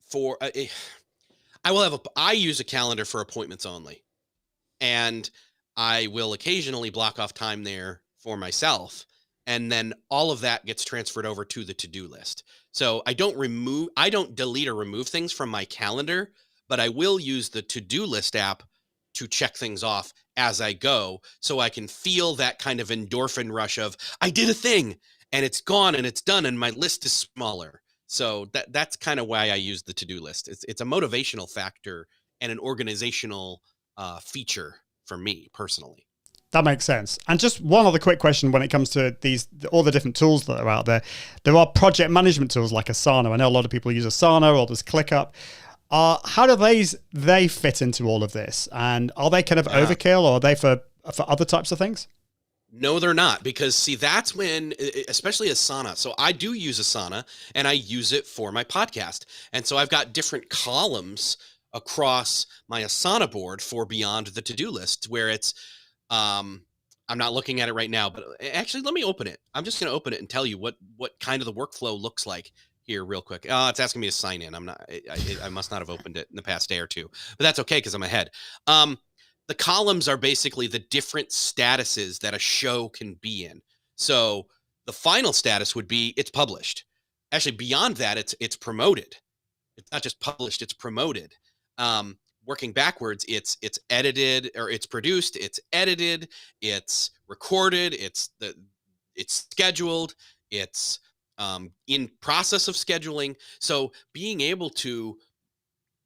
for. I will have a. I use a calendar for appointments only, and I will occasionally block off time there for myself, and then all of that gets transferred over to the to-do list. So I don't delete or remove things from my calendar, but I will use the to-do list app to check things off as I go, so I can feel that kind of endorphin rush of I did a thing and it's gone and it's done and my list is smaller. So that's kind of why I use the to-do list. It's a motivational factor and an organizational feature for me personally. That makes sense. And just one other quick question when it comes to all the different tools that are out there. There are project management tools like Asana. I know a lot of people use Asana or there's ClickUp. How do they fit into all of this? And are they kind of overkill, or are they for other types of things? No, they're not, because see, that's when, especially Asana. So I do use Asana and I use it for my podcast. And so I've got different columns across my Asana board for beyond the to-do list, where it's, I'm not looking at it right now, but actually let me open it. I'm just going to open it and tell you what kind of the workflow looks like here real quick. It's asking me to sign in. I must not have opened it in the past day or two, but that's okay, because I'm ahead. The columns are basically the different statuses that a show can be in. So the final status would be it's published. Actually, beyond that, it's promoted. It's not just published, it's promoted. Working backwards, it's edited, or it's produced, it's edited, it's recorded, it's scheduled, it's in process of scheduling. So being able to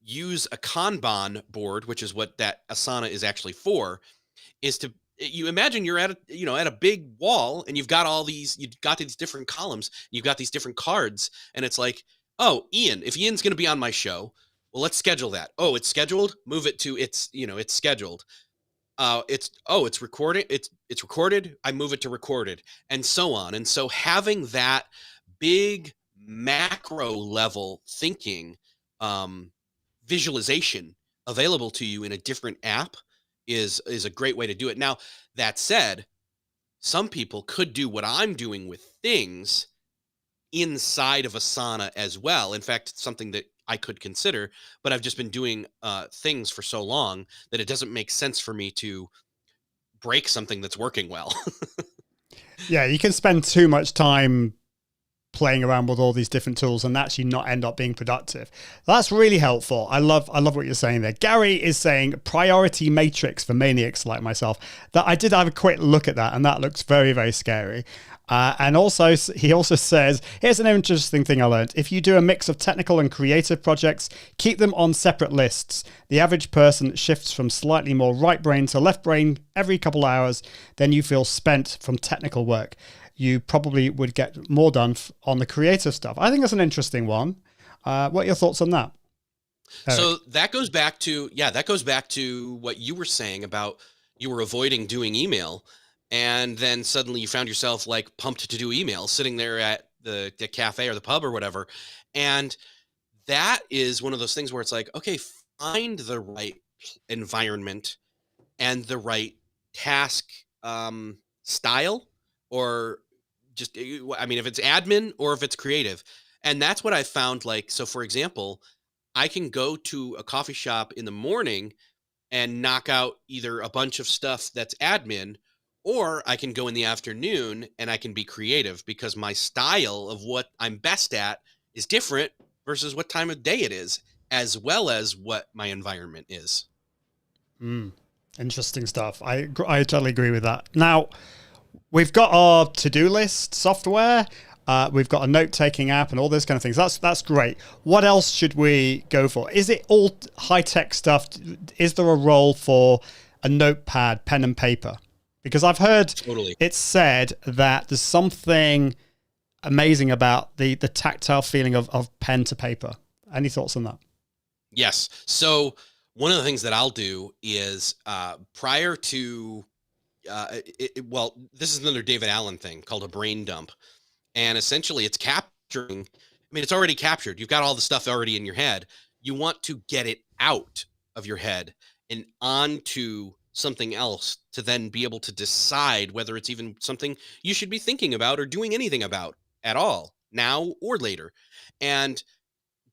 use a Kanban board, which is what that Asana is actually for, is to, you imagine you're at a big wall and you've got these different columns, you've got these different cards, and it's like, oh, if Ian's going to be on my show, well, let's schedule that. Oh, it's scheduled. Move it to it's scheduled. It's recording. It's recorded. I move it to recorded, and so on. And so having that big macro level thinking, visualization available to you in a different app is a great way to do it. Now, that said, some people could do what I'm doing with things inside of Asana as well. In fact, it's something that I could consider, but I've just been doing things for so long that it doesn't make sense for me to break something that's working well. Yeah, you can spend too much time playing around with all these different tools and actually not end up being productive. That's really helpful. I love what you're saying there. Gary is saying priority matrix for maniacs like myself. That I did have a quick look at that, and that looks very, very scary. And also, he also says, here's an interesting thing I learned. If you do a mix of technical and creative projects, keep them on separate lists. The average person shifts from slightly more right brain to left brain every couple hours. Then you feel spent from technical work. You probably would get more done on the creative stuff. I think that's an interesting one. What are your thoughts on that, Erik? So that goes back to what you were saying about you were avoiding doing email, and then suddenly you found yourself like pumped to do email, sitting there at the cafe or the pub or whatever. And that is one of those things where it's like, okay, find the right environment and the right task style, or just, I mean, if it's admin or if it's creative. And that's what I found. Like, so for example, I can go to a coffee shop in the morning and knock out either a bunch of stuff that's admin, or I can go in the afternoon and I can be creative, because my style of what I'm best at is different versus what time of day it is, as well as what my environment is. Interesting stuff. I totally agree with that. Now, we've got our to-do list software. We've got a note-taking app and all those kind of things. That's great. What else should we go for? Is it all high-tech stuff? Is there a role for a notepad, pen and paper? Because I've heard It's said that there's something amazing about the tactile feeling of pen to paper. Any thoughts on that? Yes. So one of the things that I'll do is prior to, this is another David Allen thing called a brain dump. And essentially it's capturing, I mean, it's already captured. You've got all the stuff already in your head. You want to get it out of your head and onto something else to then be able to decide whether it's even something you should be thinking about or doing anything about at all, now or later. And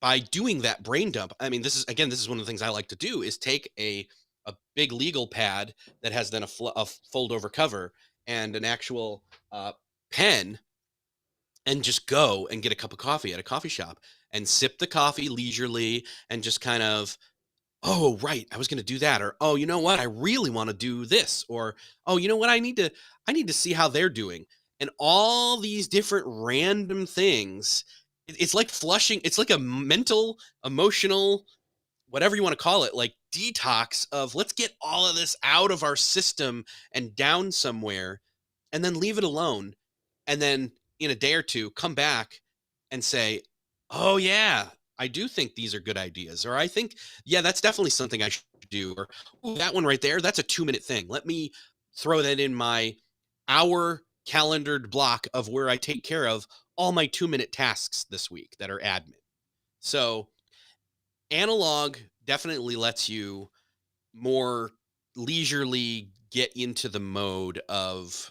by doing that brain dump, I mean, this is one of the things I like to do, is take a big legal pad that has then a fold over cover and an actual pen, and just go and get a cup of coffee at a coffee shop and sip the coffee leisurely and just kind of, oh, right, I was going to do that. Or, oh, you know what? I really want to do this. Or, oh, you know what? I need to see how they're doing. And all these different random things. It's like flushing. It's like a mental, emotional, whatever you want to call it, like detox of, let's get all of this out of our system and down somewhere, and then leave it alone. And then in a day or two, come back and say, oh yeah, I do think these are good ideas. Or I think, yeah, that's definitely something I should do. Or, ooh, that one right there, that's a 2-minute thing. Let me throw that in my hour calendared block of where I take care of all my 2-minute tasks this week that are admin. So analog definitely lets you more leisurely get into the mode of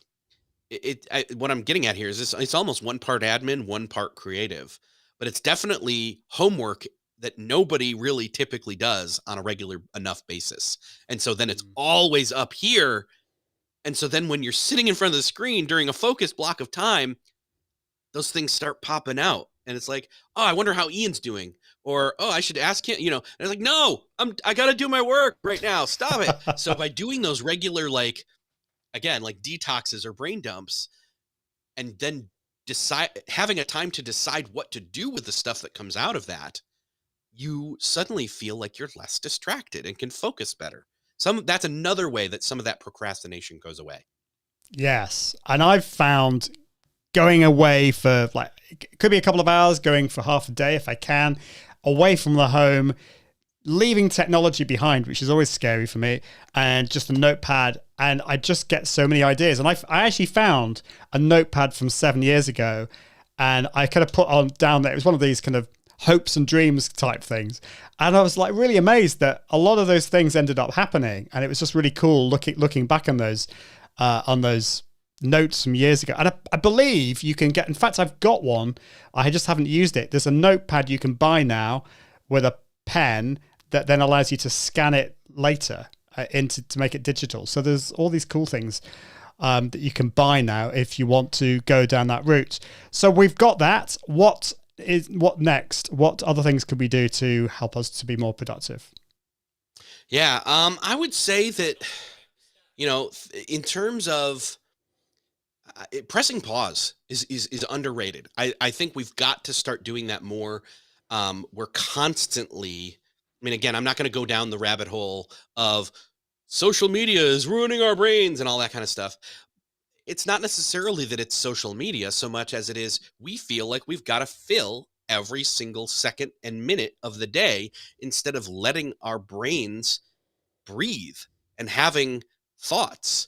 what I'm getting at here is this: it's almost one part admin, one part creative, but it's definitely homework that nobody really typically does on a regular enough basis. And so then it's always up here. And so then when you're sitting in front of the screen during a focused block of time, those things start popping out. And it's like, oh, I wonder how Ian's doing. Or, oh, I should ask him, and it's like, no, I got to do my work right now. Stop it. So by doing those regular, like detoxes or brain dumps, and then having a time to decide what to do with the stuff that comes out of that, you suddenly feel like you're less distracted and can focus better. That's another way that some of that procrastination goes away. Yes. And I've found going away for it could be a couple of hours, going for half a day if I can, away from the home, leaving technology behind, which is always scary for me, and just a notepad. And I just get so many ideas. And I actually found a notepad from 7 years ago, and I kind of put on down there. It was one of these kind of hopes and dreams type things. And I was like really amazed that a lot of those things ended up happening. And it was just really cool looking back on those notes from years ago. And I believe you can get, in fact, I've got one. I just haven't used it. There's a notepad you can buy now with a pen that then allows you to scan it later to make it digital. So there's all these cool things that you can buy now if you want to go down that route. So we've got that. What next? What other things could we do to help us to be more productive? Yeah, I would say that, in terms of pressing pause is underrated. I think we've got to start doing that more. We're constantly, again, I'm not going to go down the rabbit hole of social media is ruining our brains and all that kind of stuff. It's not necessarily that it's social media so much as it is we feel like we've got to fill every single second and minute of the day instead of letting our brains breathe and having thoughts,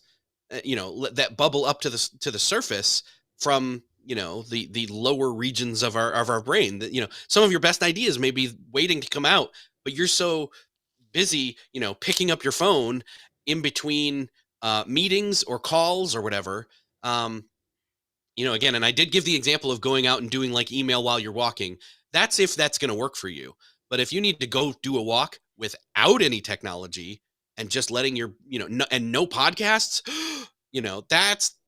that bubble up to the surface from, the lower regions of our brain. That, some of your best ideas may be waiting to come out, but you're so busy, picking up your phone in between meetings or calls or whatever. Again, and I did give the example of going out and doing like email while you're walking. That's if that's going to work for you. But if you need to go do a walk without any technology and just letting your, no podcasts,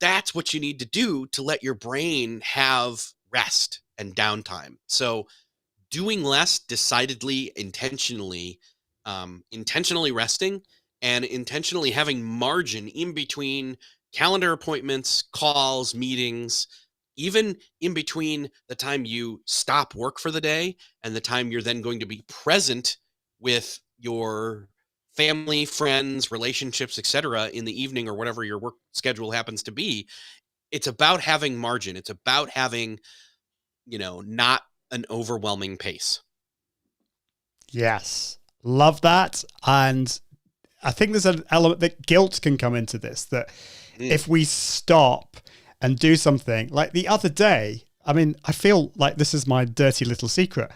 that's what you need to do to let your brain have rest and downtime. So doing less decidedly, intentionally resting and intentionally having margin in between calendar appointments, calls, meetings, even in between the time you stop work for the day and the time you're then going to be present with your family, friends, relationships, etc. in the evening or whatever your work schedule happens to be. It's about having margin. It's about having, not an overwhelming pace. Yes. Love that. And I think there's an element that guilt can come into this, that if we stop and do something like the other day, I feel like this is my dirty little secret.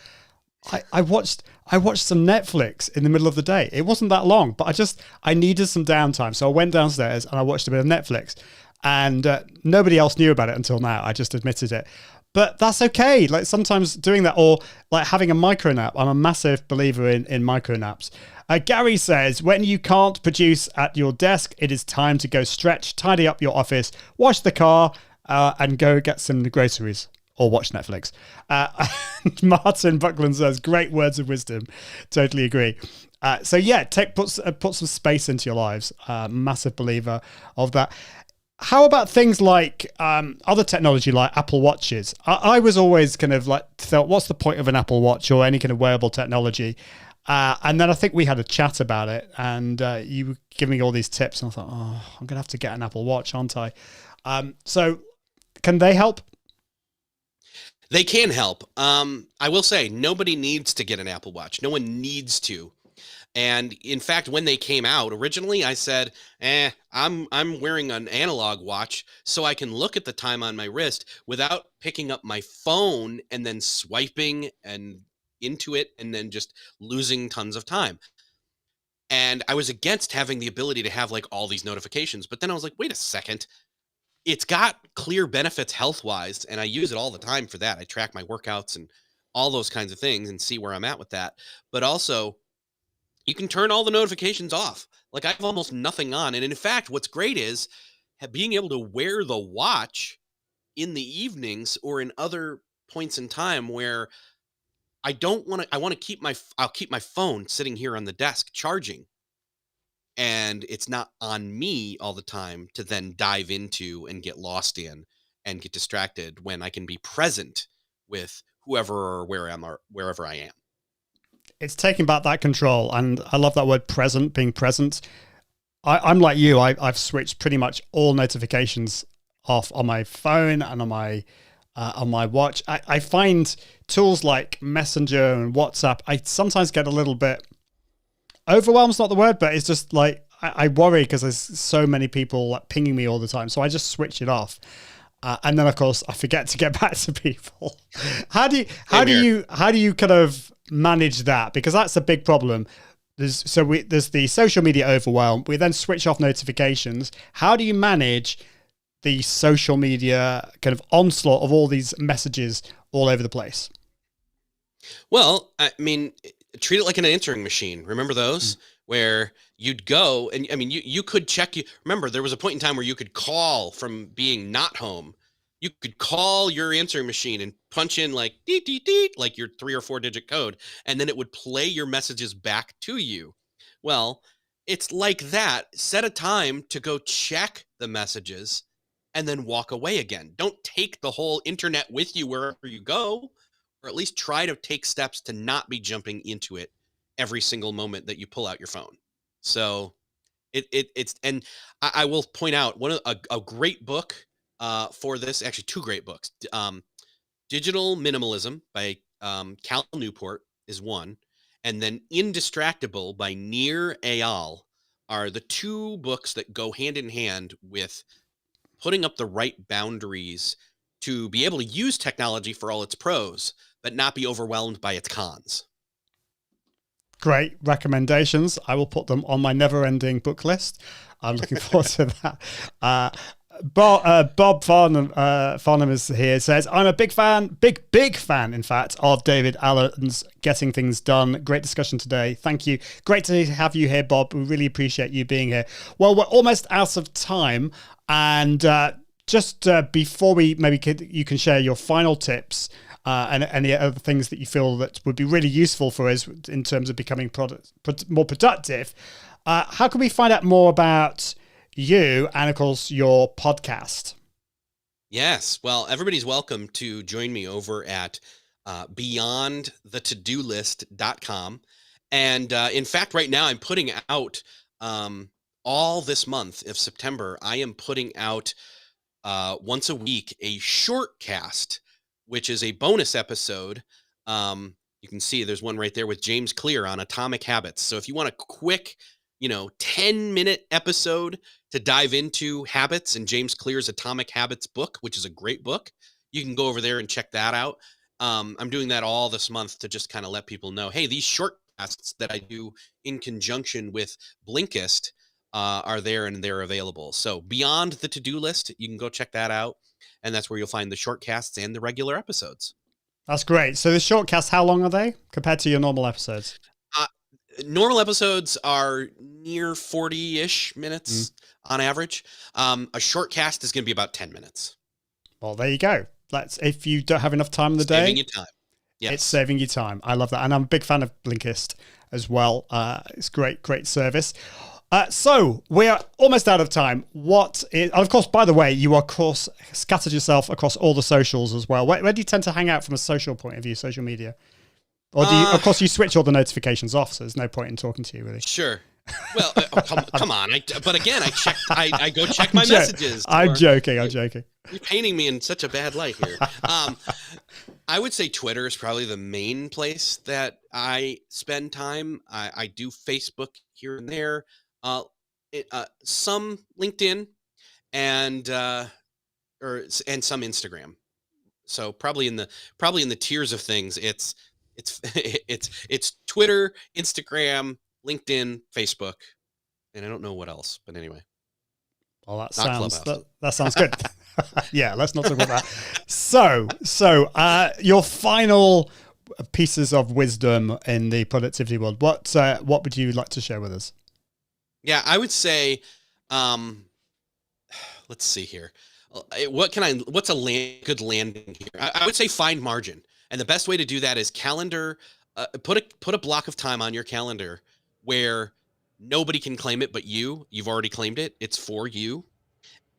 I watched some Netflix in the middle of the day. It wasn't that long, but I needed some downtime. So I went downstairs and I watched a bit of Netflix, and nobody else knew about it until now. I just admitted it. But that's okay. Like sometimes doing that, or like having a micro nap. I'm a massive believer in micro naps. Gary says, when you can't produce at your desk, it is time to go stretch, tidy up your office, wash the car, and go get some groceries or watch Netflix. And Martin Buckland says, great words of wisdom. Totally agree. So yeah, put some space into your lives. Massive believer of that. How about things like other technology like Apple Watches? I was always kind of like thought, what's the point of an Apple Watch or any kind of wearable technology? And then I think we had a chat about it, and you were giving me all these tips, and I thought, oh, I'm going to have to get an Apple Watch, aren't I? So can they help? They can help. I will say nobody needs to get an Apple Watch. No one needs to. And in fact, when they came out, originally I said, I'm wearing an analog watch so I can look at the time on my wrist without picking up my phone and then swiping and into it and then just losing tons of time. And I was against having the ability to have like all these notifications. But then I was like, wait a second. It's got clear benefits health-wise, and I use it all the time for that. I track my workouts and all those kinds of things and see where I'm at with that. But also, you can turn all the notifications off. Like I have almost nothing on. And in fact, what's great is being able to wear the watch in the evenings or in other points in time where I want to keep I'll keep my phone sitting here on the desk charging. And it's not on me all the time to then dive into and get lost in and get distracted when I can be present with whoever or wherever I am. It's taking back that control, and I love that word present, being present. I'm like you. I've switched pretty much all notifications off on my phone and on my watch. I find tools like Messenger and WhatsApp, I sometimes get a little bit overwhelmed's not the word, but it's just like I worry because there's so many people like pinging me all the time. So I just switch it off. And then of course I forget to get back to people. How do you kind of manage that? Because that's a big problem. There's the social media overwhelm. We then switch off notifications. How do you manage the social media kind of onslaught of all these messages all over the place? Well, I mean, treat it like an answering machine. Remember those where you'd go and I mean, you could check remember there was a point in time where you could call from being not home. You could call your answering machine and punch in like deet, deet, deet, like your 3 or 4 digit code, and then it would play your messages back to you. Well, it's like that. Set a time to go check the messages and then walk away again. Don't take the whole internet with you wherever you go, or at least try to take steps to not be jumping into it every single moment that you pull out your phone. So it's, and I will point out a great book for this, actually 2 great books. Digital Minimalism by Cal Newport is one, and then Indistractable by Nir Eyal are the 2 books that go hand in hand with putting up the right boundaries to be able to use technology for all its pros, but not be overwhelmed by its cons. Great recommendations. I will put them on my never-ending book list. I'm looking forward to that. Bob Farnham is here. Says, I'm a big fan, big fan, in fact, of David Allen's Getting Things Done. Great discussion today. Thank you. Great to have you here, Bob. We really appreciate you being here. Well, we're almost out of time. And just before we you can share your final tips and any other things that you feel that would be really useful for us in terms of becoming more productive. How can we find out more about you and, of course, your podcast? Yes. Well, everybody's welcome to join me over at beyondthetodolist.com. And in fact, right now I'm putting out all this month of September, I am putting out once a week a short cast, which is a bonus episode. You can see there's one right there with James Clear on atomic habits. So if you want a quick, 10-minute episode to dive into habits and James Clear's Atomic Habits book, which is a great book, you can go over there and check that out. I'm doing that all this month to just kind of let people know, hey, these short casts that I do in conjunction with Blinkist are there and they're available. So Beyond the To-Do List, you can go check that out. and that's where you'll find the shortcasts and the regular episodes. That's great. So the shortcasts, how long are they compared to your normal episodes? Normal episodes are near 40-ish minutes on average. A shortcast is going to be about 10 minutes. Well, there you go. If you don't have enough time in the day. Saving you time. Yes. It's saving you time. I love that. And I'm a big fan of Blinkist as well. It's great service. So we are almost out of time. Of course, by the way, you are, of course, scattered yourself across all the socials as well. Where do you tend to hang out from a social point of view, social media? Or do you, of course, you switch all the notifications off, so there's no point in talking to you, really. Sure. Well, come on. But again, I go check my messages. I'm joking. You're painting me in such a bad light here. I would say Twitter is probably the main place that I spend time. I do Facebook here and there. Some LinkedIn and some Instagram. So probably in the tiers of things, it's Twitter, Instagram, LinkedIn, Facebook, and I don't know what else. But anyway, well, that sounds good. Yeah, let's not talk about that. So your final pieces of wisdom in the productivity world. What would you like to share with us? Yeah, I would say, let's see here. What's a good landing here? I would say find margin. And the best way to do that is calendar, put a block of time on your calendar where nobody can claim it but you. You've already claimed it. It's for you.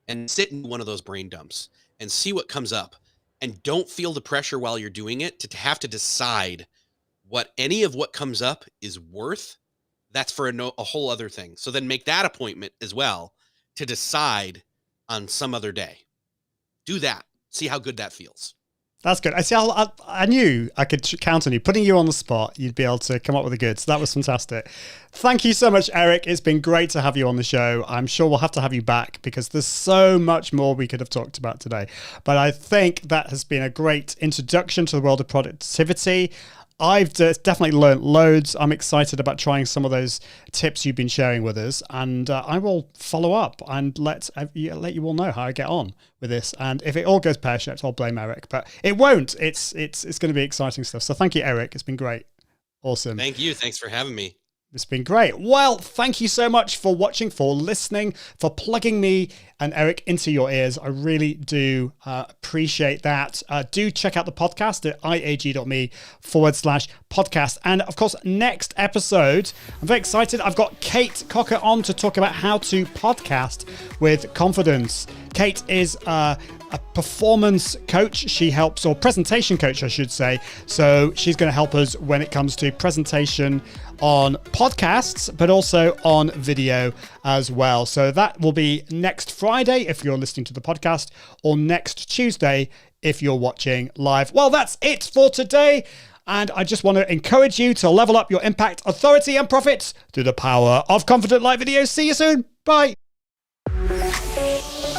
And sit in one of those brain dumps and see what comes up. And don't feel the pressure while you're doing it to have to decide what any of what comes up is worth. That's for a whole other thing. So then make that appointment as well to decide on some other day. Do that. See how good that feels. That's good. I knew I could count on you. Putting you on the spot, you'd be able to come up with the goods. That was fantastic. Thank you so much, Erik. It's been great to have you on the show. I'm sure we'll have to have you back because there's so much more we could have talked about today. But I think that has been a great introduction to the world of productivity. I've definitely learned loads. I'm excited about trying some of those tips you've been sharing with us, and I will follow up and let you all know how I get on with this. And if it all goes pear-shaped, I'll blame Erik, but it won't. It's going to be exciting stuff. So thank you, Erik. It's been great. Awesome. Thank you. Thanks for having me. It's been great. Well, thank you so much for watching, for listening, for plugging me and Erik into your ears. I really do appreciate that. Do check out the podcast at iag.me/podcast. And of course, next episode, I'm very excited. I've got Kate Cocker on to talk about how to podcast with confidence. Kate is a performance coach. She helps, or presentation coach, I should say. So she's going to help us when it comes to presentation on podcasts, but also on video as well. So that will be next Friday if you're listening to the podcast, or next Tuesday if you're watching live. Well, that's it for today. And I just want to encourage you to level up your impact, authority, and profits through the power of confident live videos. See you soon. Bye.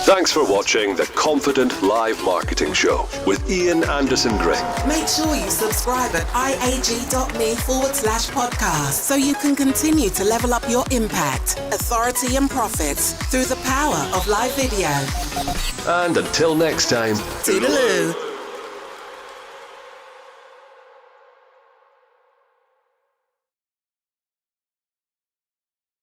Thanks for watching the Confident Live Marketing Show with Ian Anderson Gray. Make sure you subscribe at iag.me/podcast so you can continue to level up your impact, authority, and profits through the power of live video. And until next time, Toodaloo.